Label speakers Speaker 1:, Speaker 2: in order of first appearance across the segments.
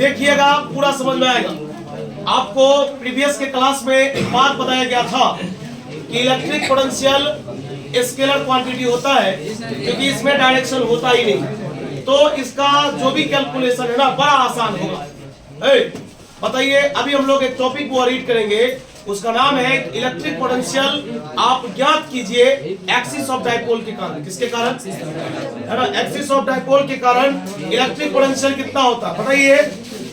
Speaker 1: देखिएगा, पूरा समझ में आएगा। आपको प्रीवियस के क्लास में एक बात बताया गया था कि इलेक्ट्रिक पोटेंशियल स्केलर क्वांटिटी होता है, क्योंकि इसमें डायरेक्शन होता ही नहीं, तो इसका जो भी कैलकुलेशन है ना बड़ा आसान होगा। बताइए, अभी हम लोग एक टॉपिक को रीड करेंगे, उसका नाम है इलेक्ट्रिक पोटेंशियल। आप ज्ञात कीजिए एक्सिस ऑफ डाइपोल के कारण। किसके कारण है ना? एक्सिस ऑफ डाइपोल के कारण इलेक्ट्रिक पोटेंशियल कितना होता है बताइए।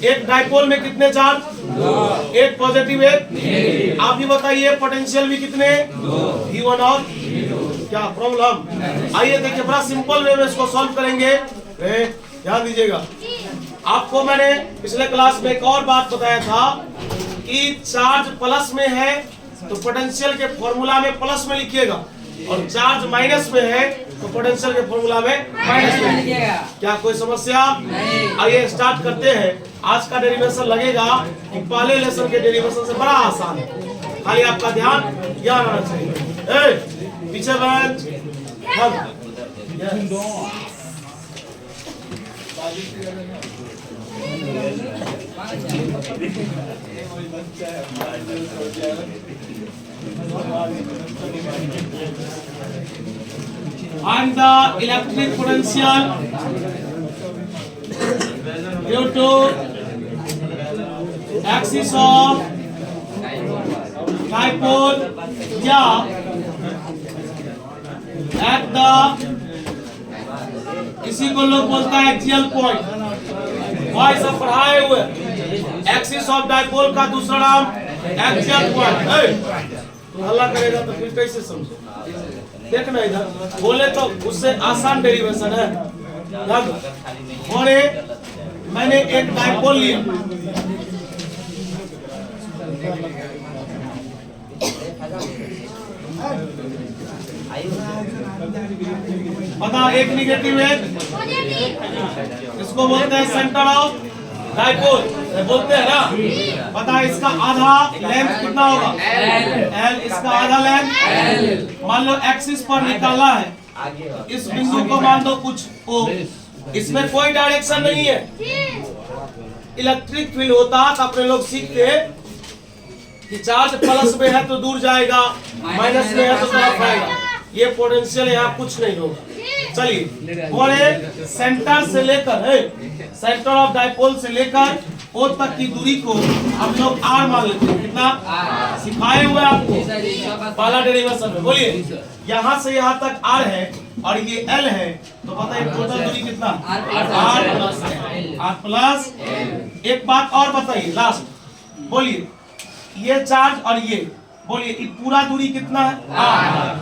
Speaker 1: एक डाइपोल में कितने चार्ज? एक पॉजिटिव एक। आप ही बताइए पोटेंशियल भी कितने? V1 और क्या प्रॉब्लम? आइए देखिए, बड़ा सिंपल वे में इसको सॉल्व करेंगे। ध्यान दीजिएगा, आपको मैंने पिछले क्लास में एक और बात बताया था कि चार्ज प्लस में है तो पोटेंशियल के फॉर्मूला में प्लस में लिखिएगा, और चार्ज माइनस में है तो पोटेंशियल के फॉर्मूला में माइनस में लिखिएगा। क्या कोई समस्या? आइए स्टार्ट करते हैं। आज का डेरिवेशन लगेगा कि पहले लेसन के डेरिवेशन से बड़ा आसान है, खाली आपका ध्यान आना चाहिए। पीछे bench and the electric potential due to axis of dipole या at the, इसी को लोग बोलता है एक्सियल पॉइंट। भाई सब पढ़ाए हुए, एक्सिस ऑफ डाइपोल का दूसरा नाम एक्सियल पॉइंट। तो हल्ला करेगा तो फिर कैसे समझो? देखना इधर, बोले तो उससे आसान डेरिवेशन है। और मैंने एक डाइपोल लिया, पता एक निगेटिव है, इसको बोलते हैं सेंटर ऑफ डाइपोल, बोलते हैं ना। पता इसका आधा लेंथ कितना होगा? L। इसका आधा लेंथ मान लो एक्सिस पर निकाला है, इस बिंदु को मान दो कुछ O, इसमें कोई डायरेक्शन नहीं है। इलेक्ट्रिक फील्ड होता तो अपने लोग सीखते कि चार्ज प्लस में है तो दूर जाएगा, माइनस में है तो तरफ आएगा। ये पोटेंशियल यहाँ कुछ नहीं होगा। चलिए, और सेंटर से लेकर सेंटर ऑफ डाइपोल से लेकर O तक की दूरी को हम लोग R मान लेते हैं। कितना सिखाए हुए आपको पहला डेरिवेशन में? बोलिए, यहाँ से यहाँ तक R है और ये L है, तो पता है टोटल दूरी कितना? R plus. एक बात और बताइए लास्ट, बोलिए ये चार्ज और ये, बोलिए ये पूरा दूरी कितना है?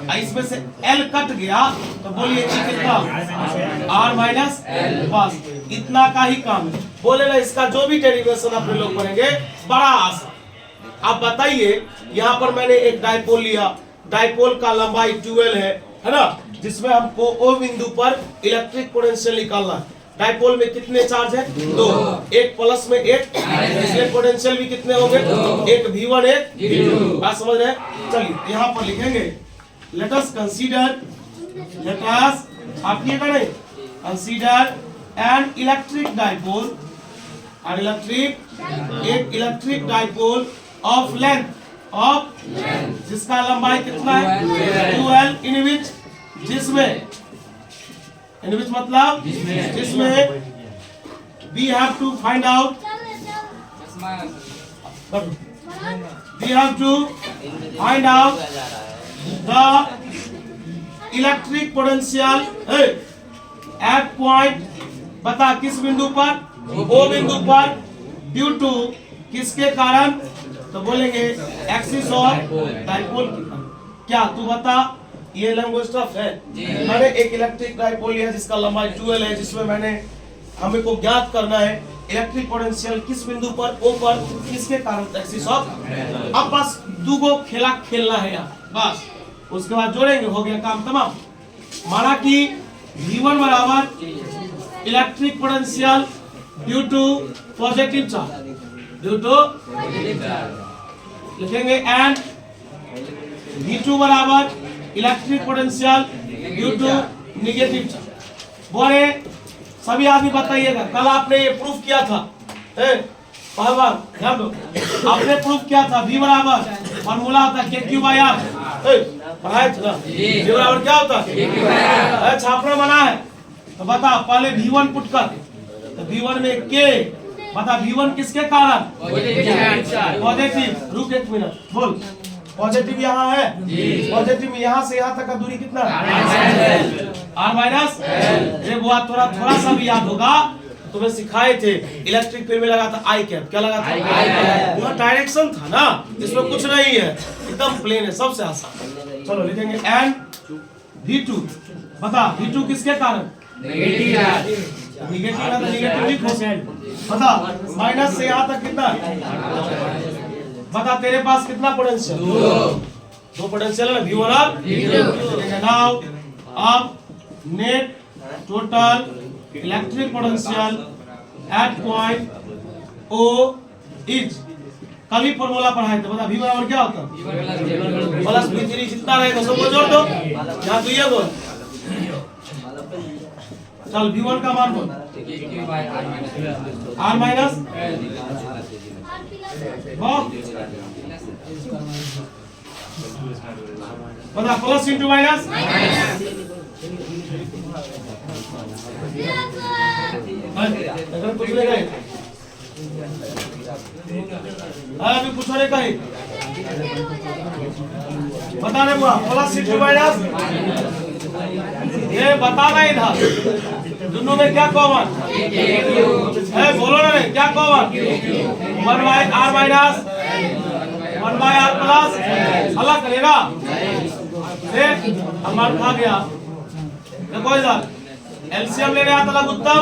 Speaker 1: R। इसमें से L कट गया तो बोलिए ये कितना? R minus L। बस इतना का ही काम है। बोले ना, इसका जो भी डेरिवेशन आप लोग करेंगे बड़ा आसान। अब बताइए, यहाँ पर मैंने एक डाइपोल लिया, डाइपोल का लंबाई 12 है ना, जिसमें हमको O बिंदु पर इलेक्ट्रिक पोटेंशियल निकालना है। डाइपोल में कितने चार्ज है? 2। एक प्लस में एक, इसलिए पोटेंशियल भी कितने होंगे? एक V1 एक V2। बात समझ रहे हैं? चलिए यहाँ पर लिखेंगे, let us consider, let us, आप ये करें, कंसीडर एन इलेक्ट्रिक डाइपोल, और एक इलेक्ट्रिक डाइपोल ऑफ लेंथ, जिसका लंबाई कितना है? 12, इन विच, जिसमें मतलब जिसमें we have to find out the electric potential at point, बता किस बिंदु पर? O बिंदु पर, ड्यू टू किसके कारण? तो बोलेंगे एक्सिस ऑफ डाइपोल। क्या तू बता, ये लैंग्वेज टफ है। मैंने एक इलेक्ट्रिक डाइपोल लिया जिसका लंबाई 12 है, जिसमें मैंने हमें को ज्ञात करना है इलेक्ट्रिक पोटेंशियल किस बिंदु पर? O पर, किसके कारण? Axis of. अब बस दो गो खेला खेलना है यार, बस उसके बाद जोड़ेंगे, हो गया काम तमाम। माना कि V1 बराबर electric potential due to positive charge, due to लिखेंगे, एंड V2 बराबर electric potential due to negative charge. बोले सभी आदमी बताइएगा, कल आपने ये प्रूफ किया था पहलवान ध्यान दो, आपने प्रूफ किया था V बराबर फॉर्मूला होता है KQ बाई R, पढ़ाए थे ना? V बराबर क्या होता है? छापना मना है। तो बता पहले V1 पुट कर, तो V1 में K, बता V1 किसके कारण? पॉजिटिव। रुक एक मिनट, बोल पॉजिटिव यहाँ है, पॉजिटिव यहाँ से यहाँ तक का दूरी कितना है? R minus. ये बुआ थोड़ा सा भी याद होगा, तुम्हें सिखाए थे इलेक्ट्रिक फील्ड में लगा था आई कैप। क्या लगा था? वहाँ डायरेक्शन था ना, इसमें कुछ नहीं है, एकदम प्लेन है, सबसे आसान। चलो लिखेंगे एंड V2, बता V2 किसके कारण? नेगेटिव है, तो नेगेटिव लिखो। बता माइनस से यहाँ तक कितना? बता तेरे पास कितना पोटेंशियल? दो पोटेंशियल है, V1 और V2। नाउ अब net total electric potential at point O is, कभी फॉर्मूला पढ़ाए थे, बता V बराबर क्या होता है? प्लस V3 जितना रहेगा सबको जोड़ दो, यहाँ तो ये बोल। चल V1 का मान बोल, R माइनस बता प्लस इंटू माइनस। अगर कुछ नहीं कहे, अभी कुछ नहीं कहे, बता रहे बुआ प्लस इंटू माइनस। ये बताना ही था, दोनों में क्या कॉमन है? बोलो ना, क्या common? 1 by R minus 1 by R plus, अलग करेगा हमारा खा गया। देखो इधर एलसीएम लेने आता लग उत्तम,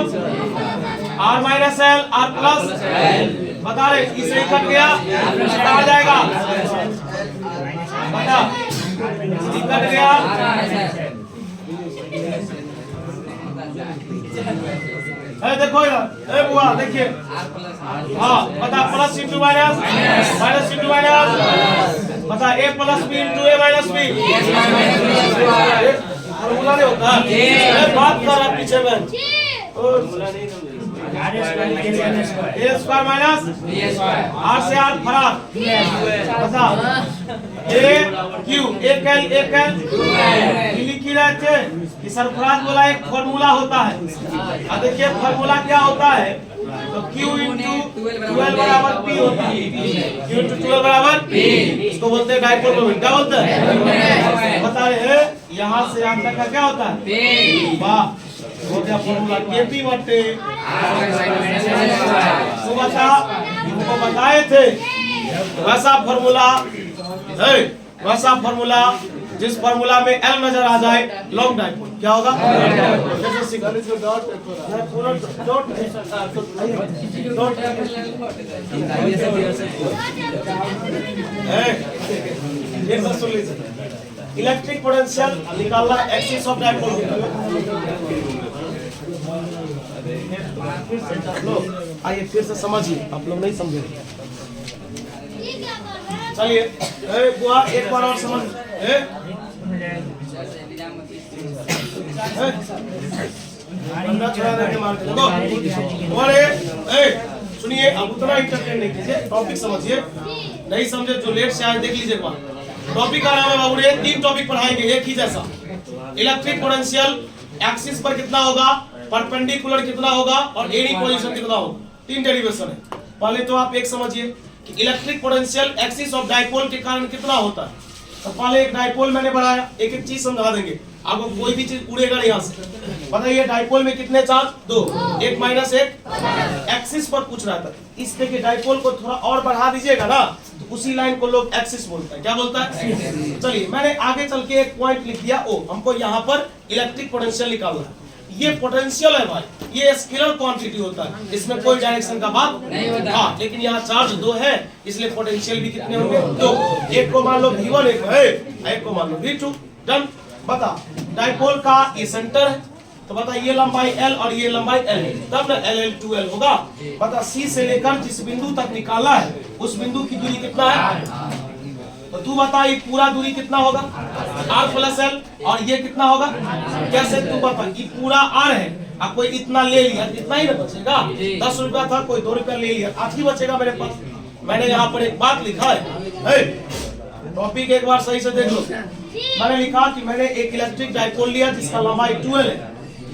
Speaker 1: R minus L R plus, बता रहे इसे ही कट गया, आ जाएगा, बता कट गया। देखो इधर बुआ देखिए, हाँ बता plus into minus, minus into minus, बता A plus B into A minus B। Formula नहीं होता, मैं बात कर रहा पीछे में। A स्क्वायर माइनस R से R फरार, बता A Q एक L लिखी रहे थे कि सरफराज बोला एक फॉर्मूला होता है। अब देखिए फॉर्मूला क्या होता है, तो Q इंटू 12 बराबर P होता है, Q इंटू 12 बराबर P, इसको बोलते हैं डाइपोल मोमेंट। क्या बोलते हैं? बता रहे हैं यहाँ से यहाँ तक का क्या होता है? वाह, हो गया फॉर्मूला KP बटे। तो बता इनको बताए थे वैसा फॉर्मूला है, वैसा फॉर्मूला जिस फॉर्मूला में L नजर आ जाए लॉन्ग डाइपोल क्या होगा? इलेक्ट्रिक पोटेंशियल निकालना एक्सिस ऑफ डाइपोल। आइए फिर से समझिए, आप लोग नहीं समझे। चलिए बुआ एक बार और समझ, सुनिए अब उतना इंटरटेन नहीं कीजिए, टॉपिक समझिए। नहीं समझे जो लेट से आए देख लीजिए। टॉपिक का नाम है बाबू, 3 टॉपिक पढ़ाएंगे एक ही जैसा। इलेक्ट्रिक पोटेंशियल एक्सिस पर कितना होगा, परपेंडिकुलर कितना होगा और एनी पोजीशन कितना होगा, 3 डेरिवेशन है। पहले तो आप एक समझिए कि electric potential axis of dipole के कारण कितना होता है। तो पहले एक डाइपोल मैंने बनाया, एक एक चीज समझा देंगे आपको, कोई भी चीज उड़ेगा नहीं यहाँ से। बताइए डाइपोल में कितने चार्ज? 2, 1 माइनस 1। एक्सिस पर पूछ रहा था, इस पे के डाइपोल को थोड़ा और बढ़ा दीजिएगा ना तो उसी लाइन को लोग एक्सिस बोलता है। क्या बोलता है? चलिए मैंने आगे चल के एक पॉइंट लिख दिया ओ, हमको यहाँ पर इलेक्ट्रिक पोटेंशियल निकालना है। ये पोटेंशियल है भाई, ये स्केलर क्वांटिटी होता है, इसमें कोई डायरेक्शन का बात नहीं होता। हाँ, लेकिन यहाँ चार्ज 2 है इसलिए पोटेंशियल भी कितने होंगे? 2। एक को मान लो V1, एक को मान लो V2। डन। बता डाइपोल का ये सेंटर है, तो बता ये लंबाई L और ये लंबाई L, तब ना LL2L होगा। बता C से लेकर जिस बिंदु तक निकाला है उस बिंदु की दूरी कितना है? तो तू बता ये पूरा दूरी कितना होगा? R plus L। और ये कितना होगा? कैसे तू बता, ये पूरा R है अब कोई इतना ले लिया, इतना ही ना बचेगा। 10 रुपया था, कोई 2 रुपया ले लिया, 8 ही बचेगा मेरे पास। मैंने यहाँ पर एक बात लिखा है, टॉपिक एक बार सही से देख लो। मैंने लिखा कि मैंने एक इलेक्ट्रिक डाइपोल लिया जिसका लंबाई 12 है,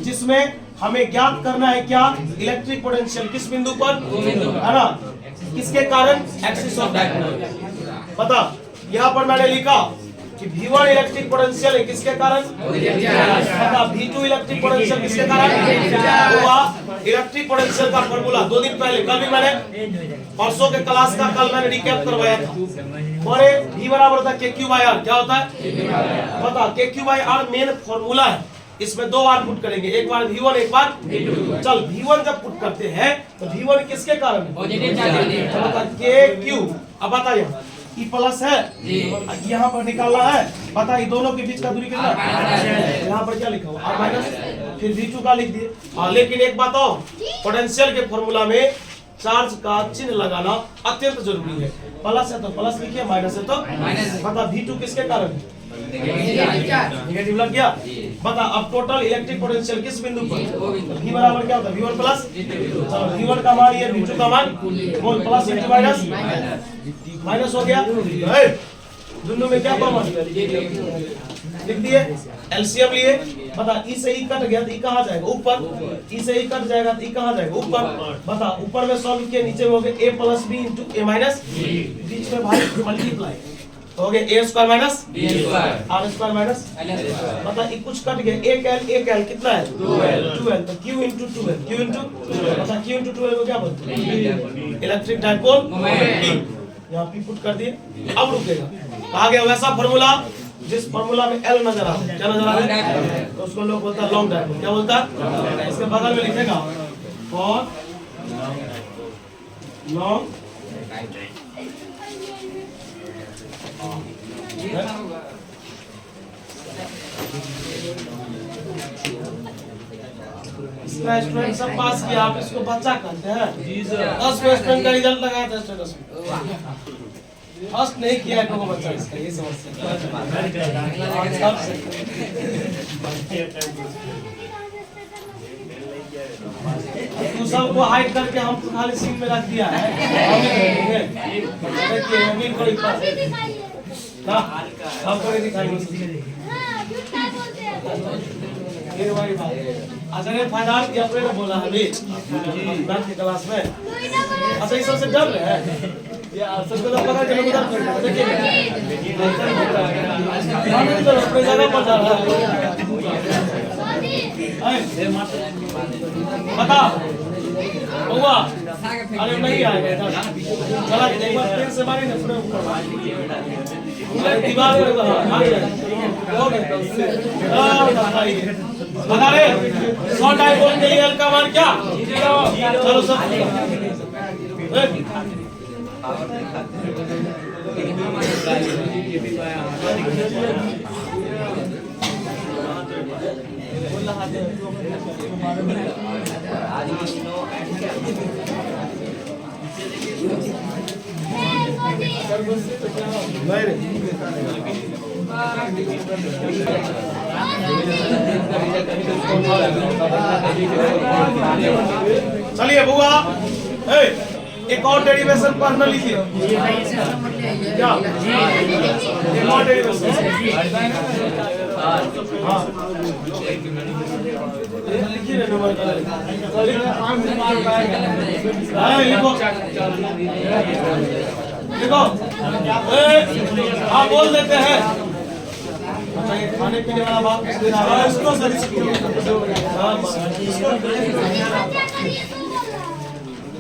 Speaker 1: जिसमें हमें ज्ञात करना है क्या, इलेक्ट्रिक पोटेंशियल किस बिंदु पर, है ना, किसके कारण, एक्सिस ऑफ डाइपोल। बता, यहाँ पर मैंने लिखा कि V1 इलेक्ट्रिक पोटेंशियल है किसके कारण, बता, V2 इलेक्ट्रिक पोटेंशियल किसके कारण हुआ। इलेक्ट्रिक पोटेंशियल का फॉर्मूला 2 दिन पहले, कल भी मैंने, परसों के क्लास का कल मैंने रिकैप करवाया था। और V बराबर था KQ/R, क्या होता है, बता, KQ/R मेन फॉर्मूला है। इसमें 2 बार पुट करेंगे, एक बार V1 एक बार V2। चल V1 जब पुट करते हैं तो V1 किसके कारण है, बता, KQ। अब बता, यहाँ E प्लस है, यहाँ पर निकालना है, पता ये दोनों के बीच का दूरी कितना है, यहाँ पर क्या लिखा हुआ R माइनस, फिर V2 का लिख दिए। हाँ, लेकिन एक बात और, पोटेंशियल के फॉर्मूला में चार्ज का चिन्ह लगाना अत्यंत जरूरी है। प्लस है तो प्लस लिखिए, माइनस है तो माइनस। बता, V2 किसके कारण, नेगेटिव लग गया। बता, अब टोटल इलेक्ट्रिक पोटेंशियल किस बिंदु पर, V बराबर क्या होता है, V1 प्लस, चलो V1 का मान ये, V2 का मान, बोल, प्लस इंटू माइनस, माइनस हो गया। दोनों में क्या कॉमन, लिख दिए, एलसीएम लिए। बता, ई से ई कट गया तो ई कहाँ जाएगा, ऊपर, ई से ई कट जाएगा तो ई कहाँ जाएगा, ऊपर। बता, ऊपर में सॉल्व किए, नीचे में हो गया a plus b into a minus, बीच में भाई मल्टीप्लाई हो गया a square minus b square, r square minus. बता, ये कुछ कट गया, एक l कितना है, 12, तो q इंटू 12, q इंटू, बता, q इंटू 12 को क्या बोलते हैं, इलेक्ट्रिक डाइपोल मोमेंट। यहाँ p पुट कर दिए, अब रुकेगा। आ गया वैसा फॉर्मूला जिस फॉर्मूला में L नजर आ रहा है, क्या नजर आ रहा है, तो उसको लोग बोलता है लॉन्ग डाइपोल। क्या बोलता है, इसके बगल में लिखेगा फॉर लॉन्ग, इसका स्टूडेंट सब पास किया, आप इसको बच्चा कहते हैं। 10 स्टूडेंट का रिजल्ट लगाया था स्टेटस में, फर्स्ट नहीं किया है बच्चा, इसका ये समस्या। तू सबको हाइड करके हम खाली सीन में रख दिया है, हमको नहीं दिखाएंगे। अच्छा, ये फाइनल ये आपने बोला अभी मैथ की क्लास में, अच्छा ये सबसे डर रहे हैं ये सबको तो पता है, चलो उधर देखिए, तो अपने जगह पर जा रहा है। बता हुआ, अरे नहीं आएगा, चला एक बार पेन से मारी ना, पूरे दीवार पर बता रहे 100 डाइपोल के लिए L का मान क्या, चलो सब चलिए बुआ, एक और डेरिवेशन पढ़ना लीजिए क्या, एक और डेरिवेशन, हाँ लिखिए ना नंबर, लिखो लिखो, हाँ बोल देते हैं। खाने पीने वाला बात इसको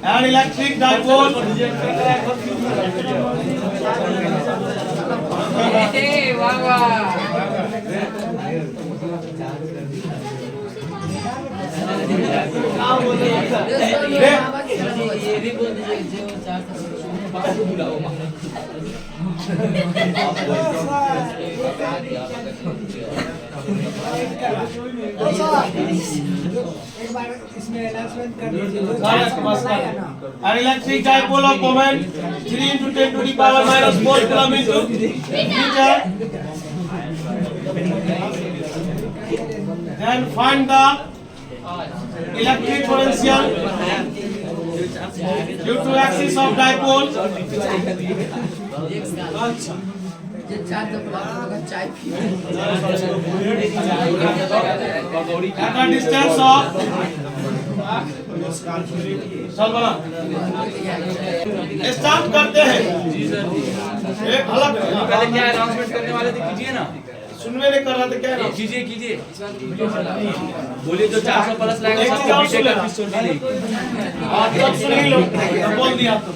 Speaker 1: एंड इलेक्ट्रिक डाइपोल,
Speaker 2: एक बार इसमें अनाउंसमेंट कर दीजिए।
Speaker 1: Electric dipole of moment 3 into 10 to the power minus 4 coulomb into metre. Then find the electric potential due to axis of dipole. अच्छा at a distance of चल बना स्टार्ट करते हैं। एक अलग
Speaker 3: पहले क्या अनाउंसमेंट करने वाले थे, कीजिए ना।
Speaker 1: सुनने नहीं कर रहा था क्या
Speaker 3: कीजिए कीजिए, बोलिए जो 400 प्लस लाएगा सबको बीटेक का पिस्तौल मिलेगी।
Speaker 1: आप सब सुन ही लो, बोल दिया तो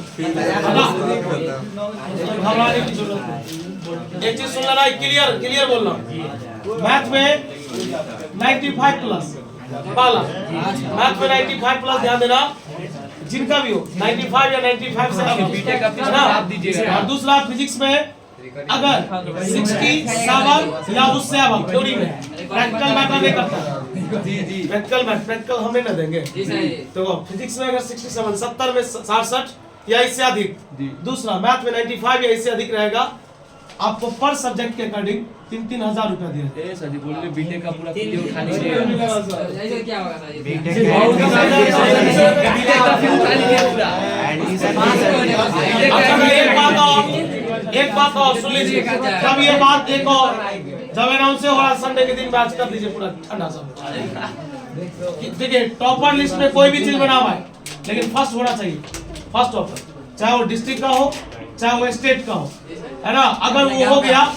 Speaker 1: घबराने की जरूरत नहीं। एक चीज सुन लेना, क्लियर क्लियर बोलना। मैथ में 95 प्लस वाला, मैथ में 95 प्लस ध्यान देना, जिनका भी हो 95 या 95 से अब
Speaker 3: बीटेक का पिस्तौल आप दीजिएगा।
Speaker 1: और दूसरा फिजिक्स में अगर 67 या उससे अब थ्योरी में प्रैक्टिकल मैटर नहीं करता।
Speaker 3: जी जी,
Speaker 1: प्रैक्टिकल हम नहीं ना देंगे। तो फिजिक्स में अगर 67 70 में 67 या इससे अधिक, दूसरा मैथ में 95 या इससे अधिक रहेगा, आपको पर सब्जेक्ट के अकॉर्डिंग 3-3 हजार रुपया दिया।
Speaker 3: सर जी बोलिए बीटेक का पूरा वीडियो उठा लीजिए।
Speaker 4: ऐसे क्या होगा सर?
Speaker 3: बीटेक का फिर उठा लीजिए पूरा।
Speaker 1: एक बात और सुन लीजिए, जब ये बात एक और जब अनाउंस हो रहा संडे के दिन मैच कर दीजिए पूरा ठंडा सब। देखिए टॉपर लिस्ट में कोई भी चीज में नाम आए, लेकिन फर्स्ट होना चाहिए, फर्स्ट टॉपर, चाहे वो डिस्ट्रिक्ट का हो चाहे वो स्टेट का हो, है ना। अगर वो हो गया,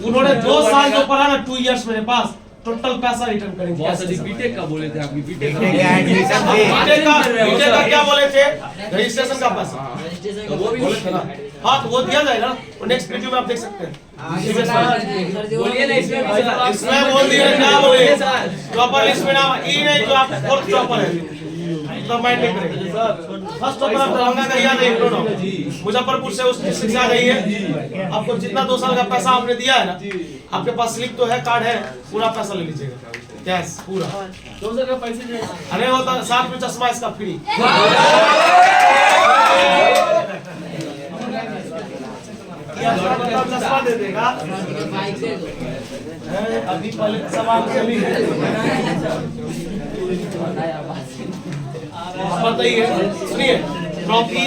Speaker 1: उन्होंने 2 साल जो पढ़ा ना 2 इयर्स मेरे पास, टोटल पैसा रिटर्न करेंगे।
Speaker 3: बहुत अधिक बीटेक का बोले थे आपकी, बीटेक का
Speaker 1: क्या बोले थे, रजिस्ट्रेशन का पैसा
Speaker 3: तो वो भी
Speaker 1: बोले थे ना। हाँ तो वो दिया जाएगा, वो नेक्स्ट वीडियो में आप देख सकते हैं।
Speaker 3: बोलिए ना, इसमें
Speaker 1: बोल दिया क्या बोले, टॉपर लिस्ट में नाम ई नहीं, जो आप फोर्थ टॉपर है मतलब माइंड नहीं करेंगे। फर्स्ट टॉपर आप दरभंगा का याद है, मुजफ्फरपुर से उस डिस्ट्रिक्ट से आ गई है। आपको जितना 2 साल का पैसा आपने दिया है ना, आपके पास स्लिप तो है, कार्ड है, पूरा पैसा ले लीजिएगा कैश पूरा। 2000 का पैसे अरे होता साथ में चश्मा इसका फ्री। चश्मा दे देगा अभी, पहले सवाल चली बताइए। सुनिए ट्रॉफी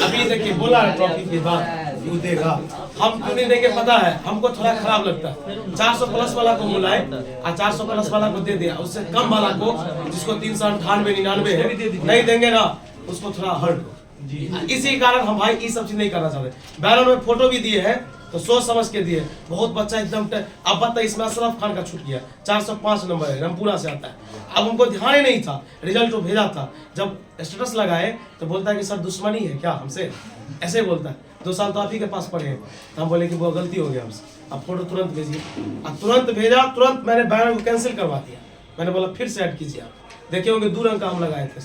Speaker 1: अभी देखिए बोला है, ट्रॉफी के बाद क्यों देगा, हम क्यों नहीं देंगे पता है, हमको थोड़ा खराब लगता है। 400 प्लस वाला को बुलाए और 400 प्लस वाला को दे दिया, उससे कम वाला को जिसको 398-99 है नहीं देंगे ना, उसको थोड़ा हर्ट। इसी कारण हम भाई ये सब चीज नहीं करना चाहते। बैनर में फोटो भी दिए हैं तो सोच समझ के दिए, बहुत बच्चा एकदम अब बताइए, इसमें अशरफ खान का छूट गया, 405 नंबर है, रामपुरा से आता है। अब हमको ध्यान ही नहीं था, रिजल्ट वो भेजा था, जब स्टेटस लगाए तो बोलता है कि सर दुश्मनी है क्या हमसे, ऐसे बोलता है। 2 साल तो आप ही के पास पढ़े हैं, तो हम बोले कि वो गलती हो गया हमसे, अब फोटो तुरंत भेजिए। अब तुरंत भेजा, तुरंत मैंने बैनर को कैंसिल करवा दिया। मैंने बोला फिर से ऐड कीजिए, आप देखे होंगे 2 रंग का हम लगाए थे,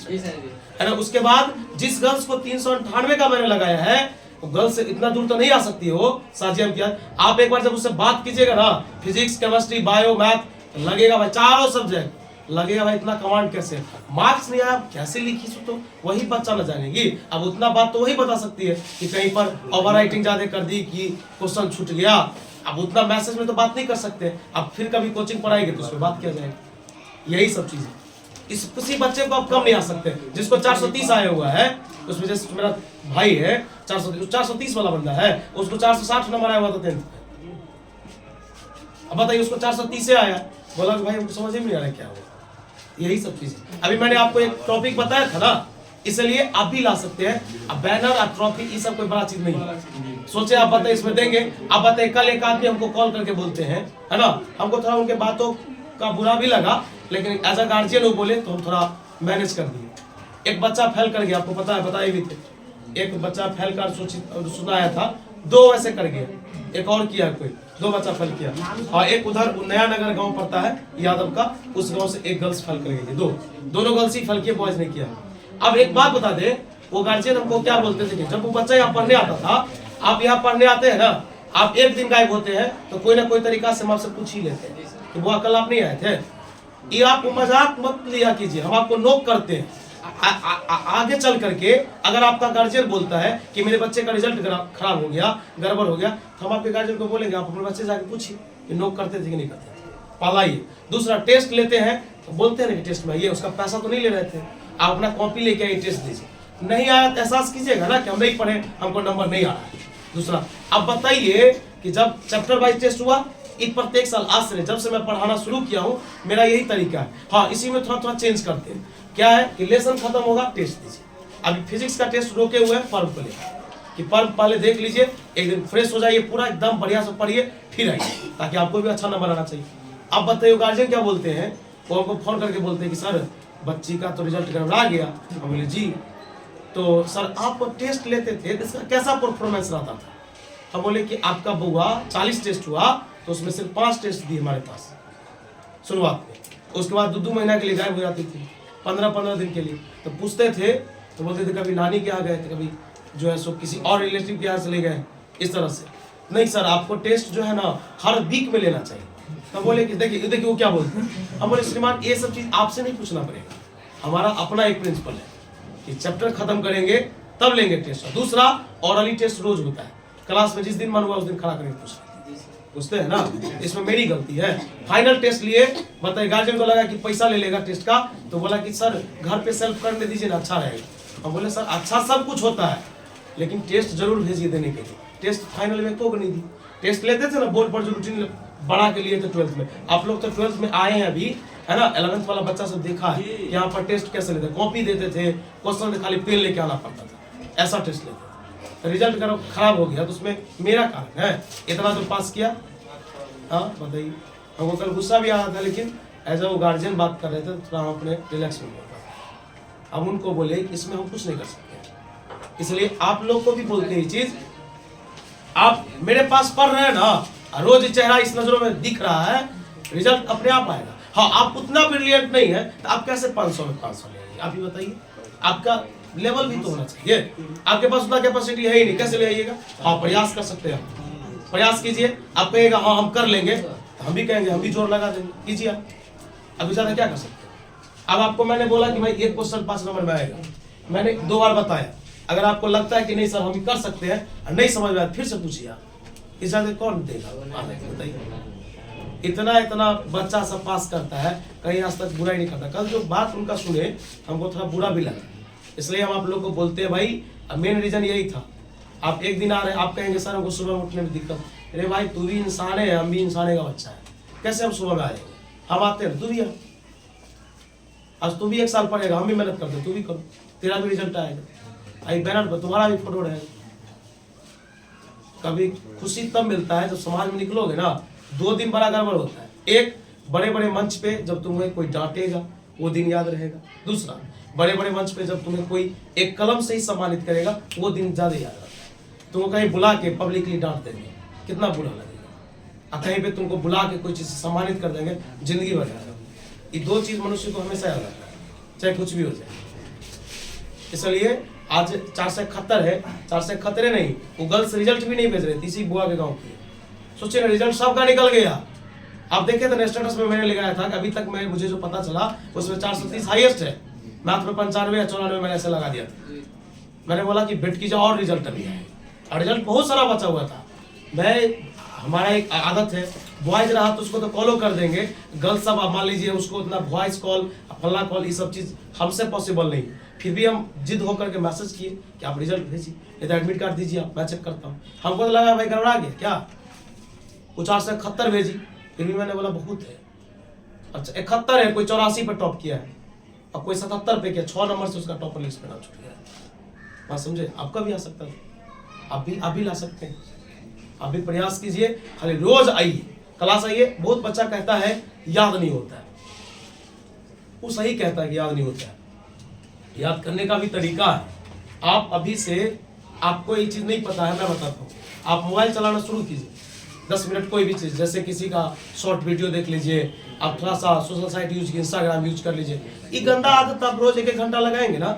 Speaker 1: है ना। उसके बाद जिस गर्ल्स को 398 का मैंने लगाया है, वो गर्ल्स से इतना दूर तो नहीं आ सकती हो साजिया किया। आप एक बार जब उससे बात कीजिएगा ना, फिजिक्स केमिस्ट्री बायो मैथ, लगेगा भाई 4 सब्जेक्ट लगेगा भाई, इतना कमांड कैसे, मार्क्स नहीं आया कैसे लिखी, तो वही बच्चा न जानेगी। अब उतना बात तो वही बता सकती है कि कहीं पर ओवर राइटिंग ज्यादा कर दी कि क्वेश्चन छूट गया। अब उतना मैसेज में तो बात नहीं कर सकते, अब फिर कभी कोचिंग पढ़ाएंगे तो उसमें बात किया जाएगा। यही सब चीजें, इस किसी बच्चे को आप कम नहीं आ सकते। जिसको 430 आया हुआ है, उसमें जैसे मेरा भाई है 430 वाला बंदा है, उसको 460 नंबर आया हुआ था 10th। अब बताइए उसको 430 से आया, बोला भाई हमको समझ में नहीं आ रहा क्या हुआ। यही सब चीजें अभी मैंने आपको एक टॉपिक बताया था ना, इसलिए आप भी ला सकते हैं। अब बैनर और ट्रॉफी ये सब कोई बड़ा चीज नहीं है। सोचे आप बताइए इसमें देंगे, आप बताइए कल एक आदमी हमको कॉल करके बोलते हैं, है ना, हमको थोड़ा उनके बातों का बुरा भी लगा, लेकिन एज अ गार्जियन वो बोले तो हम थोड़ा मैनेज कर दिए। एक बच्चा फेल कर गया, आपको पता है, बताए भी थे, एक बच्चा फेल कर सुनाया था, 2 वैसे कर गया, एक और किया कोई, 2 बच्चा फेल किया, और एक उधर नया नगर गांव पड़ता है यादव का, उस गांव से एक गर्ल्स फेल कर गई, दोनों गर्ल्स ही फेल किए, बॉयज ने किया। अब एक बात बता दे, वो गार्जियन हमको क्या बोलते थे कि जब वो बच्चा यहाँ पढ़ने आता था, आप यहाँ पढ़ने आते हैं ना, आप एक दिन गायब होते हैं तो कोई ना कोई तरीका से हम आपसे पूछ ही लेते हैं कि वो कल आप नहीं आए थे। ये आपको मजाक मत लिया कीजिए, हम आपको नोक करते हैं। आगे चल करके अगर आपका गार्जियन बोलता है कि मेरे बच्चे का रिजल्ट खराब हो गया, गड़बड़ हो गया, तो हम आपके गार्जियन को बोलेंगे आप अपने बच्चे से जाके पूछिए कि नोक करते थे कि नहीं करते थे। पढ़ाइए। दूसरा टेस्ट लेते हैं तो बोलते हैं ना कि टेस्ट में ये उसका पैसा तो नहीं ले रहे थे, आप अपना कॉपी लेके आइए टेस्ट दीजिए। नहीं आया तो एहसास कीजिएगा ना कि हम नहीं पढ़े, हमको नंबर नहीं आ रहा है। दूसरा, अब बताइए कि जब चैप्टर वाइज टेस्ट हुआ, इन प्रत्येक साल आज से जब से मैं पढ़ाना शुरू किया हूँ मेरा यही तरीका है। हाँ, इसी में थोड़ा थोड़ा चेंज करते हैं। क्या है कि लेसन खत्म होगा टेस्ट दीजिए। अभी फिजिक्स का टेस्ट रोके हुए हैं पर्व को लेकर कि पर्व पहले देख लीजिए, एक दिन फ्रेश हो जाइए, पूरा एकदम बढ़िया से पढ़िए, फिर आइए, ताकि आपको भी अच्छा नंबर आना चाहिए। अब बताइए गार्जियन क्या बोलते हैं, वो हमको फोन करके बोलते हैं कि सर बच्ची का तो रिजल्ट गड़बड़ा गया। हम बोले जी, तो सर आप टेस्ट लेते थे, इसका कैसा परफॉर्मेंस रहता था? हम बोले कि आपका बुआ 40 टेस्ट हुआ तो उसमें सिर्फ 5 टेस्ट दिए हमारे पास शुरुआत में, उसके बाद 2-2 महीना के लिए गायब हो जाती थी, 15-15 दिन के लिए। तो पूछते थे तो बोलते थे कभी नानी के यहाँ गए थे, कभी जो है सो किसी और रिलेटिव के यहाँ से ले गए, इस तरह से। नहीं सर, आपको टेस्ट जो है ना हर वीक में लेना चाहिए। तो बोले कि देखिए वो क्या बोलते हैं। हम बोले श्रीमान ये सब चीज़ आपसे नहीं पूछना पड़ेगा, हमारा अपना एक प्रिंसिपल है कि चैप्टर खत्म करेंगे तब लेंगे टेस्ट। दूसरा, ऑरली टेस्ट रोज होता है, क्लास में जिस दिन मन हुआ उस दिन खड़ा करके पूछते हैं ना, इसमें मेरी गलती है। फाइनल टेस्ट लिए, बताइए गार्जियन को लगा कि पैसा ले लेगा टेस्ट का, तो बोला कि सर घर पे सेल्फ करने दीजिए ना, अच्छा रहेगा। हम बोले सर अच्छा सब कुछ होता है, लेकिन टेस्ट जरूर भेजिए देने के लिए। टेस्ट फाइनल में को नहीं दी, टेस्ट लेते थे ना बोर्ड पर जो रूटीन बना के लिए थे 12th में। आप लोग तो 12th में आए हैं अभी, है ना, 11th वाला बच्चा सब देखा है यहाँ पर टेस्ट कैसे लेते, कॉपी देते थे, क्वेश्चन खाली पेन लेके आना पड़ता था, ऐसा टेस्ट लेते थे। रिजल्ट खराब हो गया तो उसमें मेरा कारण है, इतना तो पास किया। हाँ बताइए, हमको कल गुस्सा भी आ रहा था, लेकिन एज अ वो गार्जियन बात कर रहे थे, थोड़ा हम अपने रिलैक्स में बोलता था। अब उनको बोले कि इसमें हम कुछ नहीं कर सकते, इसलिए आप लोग को भी बोलते हैं चीज, आप मेरे पास पढ़ रहे हैं ना, रोज चेहरा इस नजरों में दिख रहा है, रिजल्ट अपने आप आएगा। हाँ, आप उतना ब्रिलियंट नहीं है तो आप कैसे 500 में 500 ले आइए? आप ही बताइए, आपका लेवल भी तो होना चाहिए। आपके पास उतना कैपेसिटी है ही नहीं, कैसे ले आइएगा? हाँ, प्रयास कर सकते हैं, प्रयास कीजिए। आप कहिएगा हाँ हम कर लेंगे, तो हम भी कहेंगे, हम भी जोर लगा देंगे, कीजिए आप। अभी ज़्यादा क्या कर सकते हैं? अब आपको मैंने बोला कि भाई एक क्वेश्चन 5 नंबर में आएगा, मैंने 2 बार बताया। अगर आपको लगता है कि नहीं सर हम कर सकते हैं और नहीं समझ में आया, फिर से पूछिए आप, इस ज्यादा कौन देगा? बताइए, इतना बच्चा सब पास करता है, कहीं आज तक बुरा ही नहीं करता। कल जो बात उनका सुने हमको थोड़ा बुरा भी लगा, इसलिए हम आप लोग को बोलते हैं भाई, मेन रीजन यही था। आप एक दिन आ रहे हैं, आप कहेंगे सर हमको सुबह उठने में दिक्कत। अरे भाई तू भी इंसान है, हम भी इंसान का बच्चा है, कैसे हम सुबह में आएंगे? हम आते हैं, तू भी आ, आज तू भी 1 साल पढ़ेगा, हम भी मेहनत करते, तू भी करो, तेरा भी रिजल्ट आएगा, आई बैनर पर तुम्हारा भी फोटो रहेगा। कभी खुशी तब मिलता है जब समाज में निकलोगे ना, 2 दिन बड़ा गड़बड़ होता है। एक, बड़े बड़े मंच पे जब तुम्हें कोई डांटेगा वो दिन याद रहेगा। दूसरा, बड़े बड़े मंच पे जब तुम्हें कोई एक कलम से ही सम्मानित करेगा वो दिन ज्यादा याद रहता है। तुमको कहीं बुला के पब्लिकली डांट देंगे, कितना बुरा लगेगा। और कहीं पे तुमको बुला के कोई चीज से सम्मानित कर देंगे, जिंदगी भर याद। ये 2 चीज मनुष्य को हमेशा याद रखता है, चाहे कुछ भी हो जाए। इसलिए आज 471 है, 471 नहीं, वो गर्ल्स रिजल्ट भी नहीं भेज रहे, इसी बुआ के गांव की। सोचिए ना, रिजल्ट सबका निकल गया। आप देखे थे स्टेटस में मैंने लगाया था कि अभी तक मैं मुझे जो पता चला उसमें 430 हाईएस्ट है, मैथ में 95 या 94 मैंने ऐसे लगा दिया था। मैंने बोला कि बेट की जाओ और रिजल्ट अभी है, और रिजल्ट बहुत सारा बचा हुआ था। हमारा एक आदत है, बॉयज रहा तो उसको तो कॉलो कर देंगे, गर्ल्स सब मान लीजिए उसको इतना वॉइस कॉल फल्ला कॉल ये सब चीज हमसे पॉसिबल नहीं। फिर भी हम जिद होकर के मैसेज किए कि आप रिजल्ट भेजिए, नहीं तो एडमिट कार्ड दीजिए, आप मैं चेक करता हूँ। हमको तो लगा भाई गड़बड़ा गया क्या, कुछ 471 भेजी, फिर भी मैंने बोला बहुत है। अच्छा 71 है, कोई 84 पे टॉप किया है, अब कोई 77 पे किया, 6 नंबर से उसका टॉपर लिस्ट पे नाम छूट गया। बात समझे? आपका भी आ सकता था, आप भी ला सकते हैं। आप भी प्रयास कीजिए, खाली रोज आइए, क्लास आइए। बहुत बच्चा कहता है याद नहीं होता है, वो सही कहता है कि याद नहीं होता है। याद करने का भी तरीका है। आप अभी से, आपको ये चीज नहीं पता है, मैं बताता हूँ। आप मोबाइल चलाना शुरू कीजिए, 10 मिनट कोई भी चीज, जैसे किसी का शॉर्ट वीडियो देख लीजिए, आप थोड़ा सा सोशल साइट यूज कीजिए, इंस्टाग्राम यूज कर लीजिए। ये गंदा आदत आप रोज 1-1 घंटा लगाएंगे ना,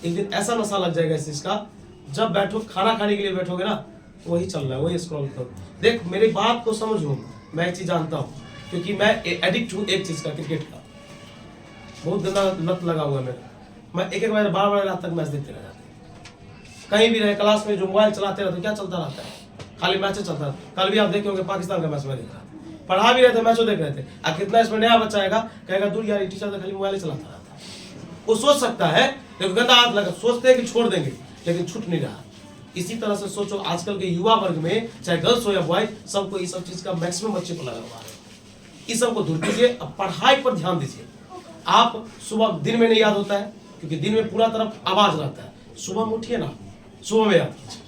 Speaker 1: एक दिन ऐसा नशा लग जाएगा इस चीज का, जब बैठो खाना खाने के लिए बैठोगे ना तो वही चल रहा है, वही स्क्रॉल करो। देख मेरी बात को समझो, मैं एक चीज जानता हूँ, क्योंकि मैं एडिक्ट हूँ एक चीज का, क्रिकेट का। बहुत गंदा लत लगा हुआ है मेरा। मैं 1-1 बजे 12 बजे रात तक मैच देखते रह जाते, कहीं भी रहे, क्लास में जो मोबाइल चलाते रहते, क्या चलता रहता है, खाली मैच चलता है। कल भी आप देखे होंगे पाकिस्तान का मैच मैं देख रहा, पढ़ा भी रहे थे, मैचो देख रहे थे। कितना इसमें नया बच्चा आएगा, कहेगा दूर यार, टीचर तो खाली मोबाइल चलाता रहता है। वो सोच सकता है, लेकिन गंदा हाथ लगा, सोचते हैं कि छोड़ देंगे, लेकिन छूट नहीं रहा। इसी तरह से सोचो, आजकल के युवा वर्ग में चाहे गर्ल्स हो या बॉय, सबको इस सब चीज का मैक्सिमम बच्चे को लगा हुआ है। इस सब को दूर कीजिए, अब पढ़ाई पर ध्यान दीजिए। आप सुबह, दिन में नहीं याद होता है क्योंकि दिन में पूरा तरफ आवाज रहता है, सुबह में उठिए ना, सुबह में याद कीजिए।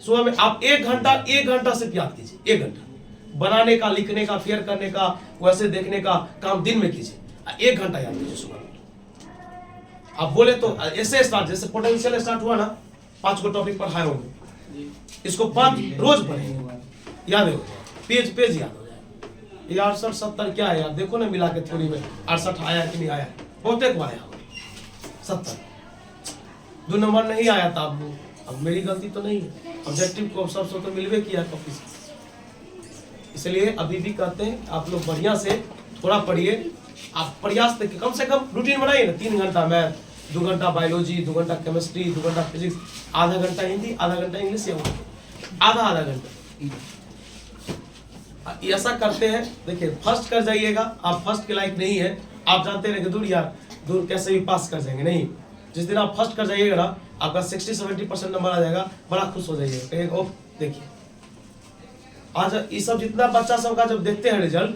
Speaker 1: सुबह में आप 1 घंटा सिर्फ याद कीजिए। 1 घंटा बनाने का, लिखने का, फेयर करने का, वैसे देखने का काम दिन में कीजिए। 1 घंटा याद कीजिए सुबह में। आप बोले तो ऐसे स्टार्ट, जैसे पोटेंशियल स्टार्ट हुआ ना, 5 को टॉपिक पढ़ाए होंगे, इसको 5 रोज पढ़ेंगे, याद है, पेज पेज याद हो जाए। ये 68 70 क्या है यार, देखो ना मिला के थोड़ी में 68 आया कि नहीं आया, बहुते को आया 70, 2 नंबर नहीं आया था। अब मेरी गलती तो नहीं है, ऑब्जेक्टिव को सबसे तो मिलवे किया कॉपी से। इसलिए अभी भी कहते हैं आप लोग बढ़िया से थोड़ा पढ़िए। आप प्रयास देखिए, कम से कम रूटीन बनाइए ना, 3 घंटा मैथ, 2 घंटा बायोलॉजी, 2 घंटा केमिस्ट्री, 2 घंटा फिजिक्स, आधा घंटा हिंदी, आधा घंटा इंग्लिश, या आधा घंटा। ऐसा करते हैं। देखिए फर्स्ट कर जाइएगा, आप फर्स्ट के लायक नहीं है, आप जानते रहे दूर यार, दूर कैसे भी पास कर जाएंगे, नहीं। जिस दिन आप फर्स्ट कर जाइएगा ना, आपका 60-70% नंबर आ जाएगा, बड़ा खुश हो जाइएगा, कहेगा ओ देखिए। आज ये सब जितना बच्चा सब का जब देखते हैं रिजल्ट,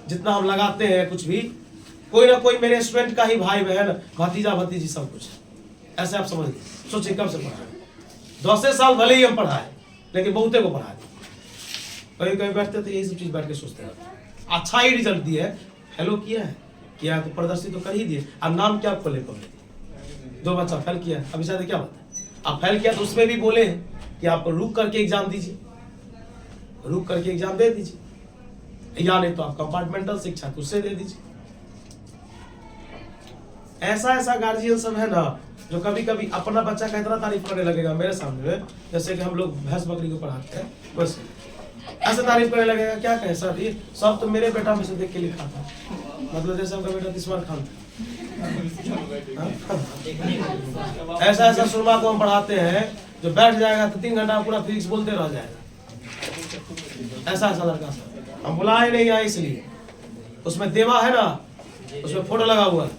Speaker 1: जितना हम लगाते हैं कुछ भी, कोई ना कोई मेरे स्टूडेंट का ही भाई बहन, भतीजा भतीजी सब कुछ है। ऐसे आप समझ लीजिए। सोचिए कब से पढ़ा है, 10 साल भले ही हम पढ़ाए, लेकिन बहुते को पढ़ा दिए। कभी कभी बैठते तो यही सब चीज बैठ के सोचते हैं, अच्छा ही रिजल्ट दिया है, हेलो किया तो प्रदर्शित तो कर ही दिए। अब नाम क्या खोले पहले, 2 बच्चा फेल किया, अभी शायद क्या बताए, आप फेल किया तो उसमें भी बोले कि आप रुक करके एग्जाम दीजिए, रुक करके एग्जाम दे दीजिए, या नहीं तो आप कंपार्टमेंटल शिक्षा तो उससे दे दीजिए। ऐसा गार्जियन सब है ना, जो कभी कभी अपना बच्चा का इतना तारीफ करने लगेगा मेरे सामने में, जैसे कि हम लोग भैंस बकरी को पढ़ाते हैं, बस ऐसे तारीफ करने लगेगा, क्या कहे सर, ये सब तो मेरे बेटा में से देख के लिखा था, मतलब जैसे आपका बेटा तिस्मार खान था। ऐसा सुरमा को हम पढ़ाते हैं, जो बैठ जाएगा तो 3 घंटा पूरा फिजिक्स बोलते रह जाएगा। ऐसा लड़का सब हम बुलाए नहीं आए, इसलिए उसमें देवा है ना, उसमें फोटो लगा हुआ है,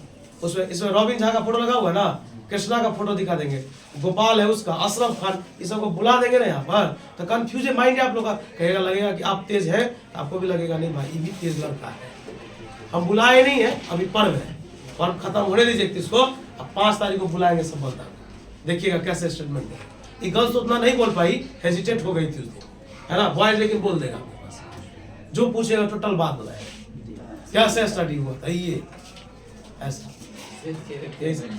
Speaker 1: उसमें इसमें रॉबिन झा का फोटो लगा हुआ है ना, कृष्णा का फोटो दिखा देंगे, गोपाल है उसका, अशरफ खान, इस सबको बुला देंगे ना यहाँ पर, तो कंफ्यूज माइंड आप लोग का, कहेगा लगेगा कि आप तेज है, आपको भी लगेगा नहीं भाई ये भी तेज लड़का है। हम बुलाए नहीं है, अभी पर्व है, पर्व खत्म होने दीजिए 31 को, अब 5 तारीख को बुलाएंगे सब बोलता, देखिएगा कैसे स्टेटमेंट है। ये गर्ल्स तो उतना नहीं बोल पाई, हेजिटेट हो गई थी उस दिन, है ना, बॉयज लेकिन बोल देगा अपने पास, जो पूछेगा टोटल बात बताएगा, कैसे स्टडी हुआ था ये, ऐसा।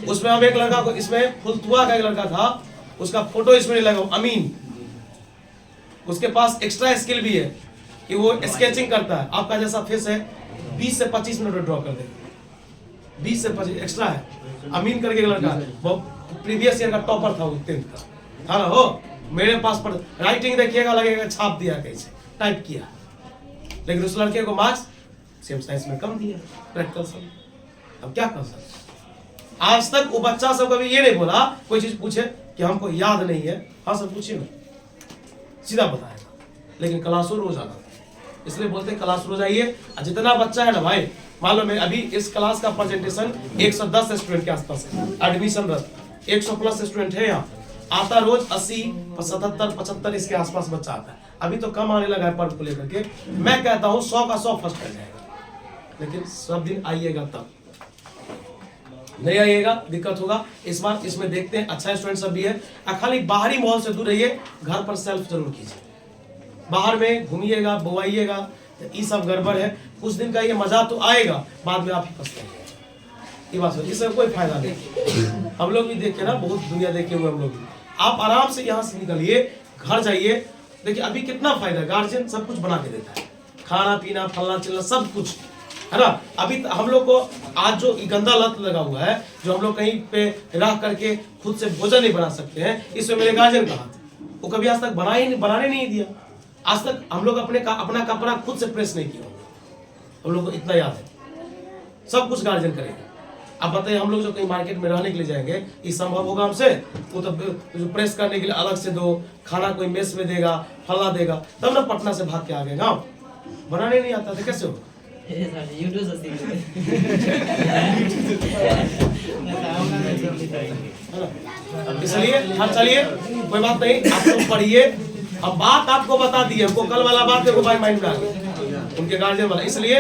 Speaker 1: उसमें हम एक लड़का को, इसमें फुलतुआ का एक लड़का था, उसका फोटो इसमें नहीं लगा, अमीन, उसके पास एक्स्ट्रा स्किल भी है कि वो स्केचिंग करता है, आपका जैसा फेस है, 20 से 25 मिनट में ड्रॉ कर देगा, 20 से 25 एक्स्ट्रा है। अमीन करके एक लड़का, वो प्रीवियस ईयर का टॉपर था, वो 10th का था ना, हो मेरे पास पर राइटिंग देखिएगा लगेगा छाप दिया कैसे, टाइप किया, लेकिन उस लड़के को मार्क्स सेम साइंस में कम दिया, प्रैक्टिकल सब। अब क्या कर सकते, आज तक वो बच्चा सब कभी ये नहीं बोला, कोई चीज पूछे कि हमको याद नहीं है, हाँ सर पूछिए ना, सीधा बताएगा, लेकिन क्लास रोज आना, इसलिए बोलते हैं क्लास रोज आइए। जितना बच्चा है ना भाई, मान लो मैं अभी इस क्लास का प्रेजेंटेशन 110 स्टूडेंट के आसपास है, एडमिशन रद्द 100 प्लस स्टूडेंट है यहाँ, आता रोज 80 77 75 इसके आसपास बच्चा आता है, अभी तो कम आने लगा है पर्व को लेकर के। मैं कहता हूँ 100 का 100 फर्स्ट कर जाएगा, लेकिन सब दिन आइएगा, तब नहीं आइएगा दिक्कत होगा। इस बार इसमें देखते हैं अच्छा स्टूडेंट सब भी है, खाली बाहरी माहौल से दूर रहिए, घर पर सेल्फ जरूर कीजिए, बाहर में घूमिएगा बोवाइएगा, ये सब गड़बड़ है, कुछ दिन का ये मजा तो आएगा, बाद में आप ही पछताएंगे, ये बात है, इससे कोई फायदा नहीं। हम लोग भी देखे ना, बहुत दुनिया देखे हुए हम लोग भी। आप आराम से यहाँ से निकलिए, घर जाइए, देखिए अभी कितना फायदा, गार्जियन सब कुछ बना के देता है, खाना पीना फलना चिलना सब कुछ, है ना। अभी हम लोग को आज जो गंदा लत लगा हुआ है, जो हम लोग कहीं पे रह करके खुद से भोजन नहीं बना सकते हैं, इसमें मेरे गार्जियन का हाथ है, वो कभी आज तक बनाने नहीं दिया, आज तक हम लोग अपना कपड़ा खुद से प्रेस नहीं किया, हम लोग को इतना याद है, सब कुछ गार्जियन करेगा। अब बताइए हम लोग जो कहीं मार्केट में रहने के लिए जाएंगे, ये संभव होगा हमसे? वो तो प्रेस करने के लिए अलग से दो, खाना कोई मेस में देगा, फला देगा, तब ना पटना से भाग के आ गए गाँव, बनाने नहीं आता था कैसे हो?
Speaker 4: यूट्यूब से सीख
Speaker 1: इसलिए हाँ चलिए कोई बात नहीं, आप लोग पढ़िए। अब बात आपको बता दी हमको, कल वाला बात देखो भाई माइंड में आ गई उनके गार्जियन वाला, इसलिए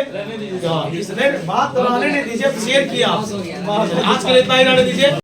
Speaker 1: इसने बात रहने नहीं दीजिए, शेयर किया आज के लिए इतना ही रहने दीजिए।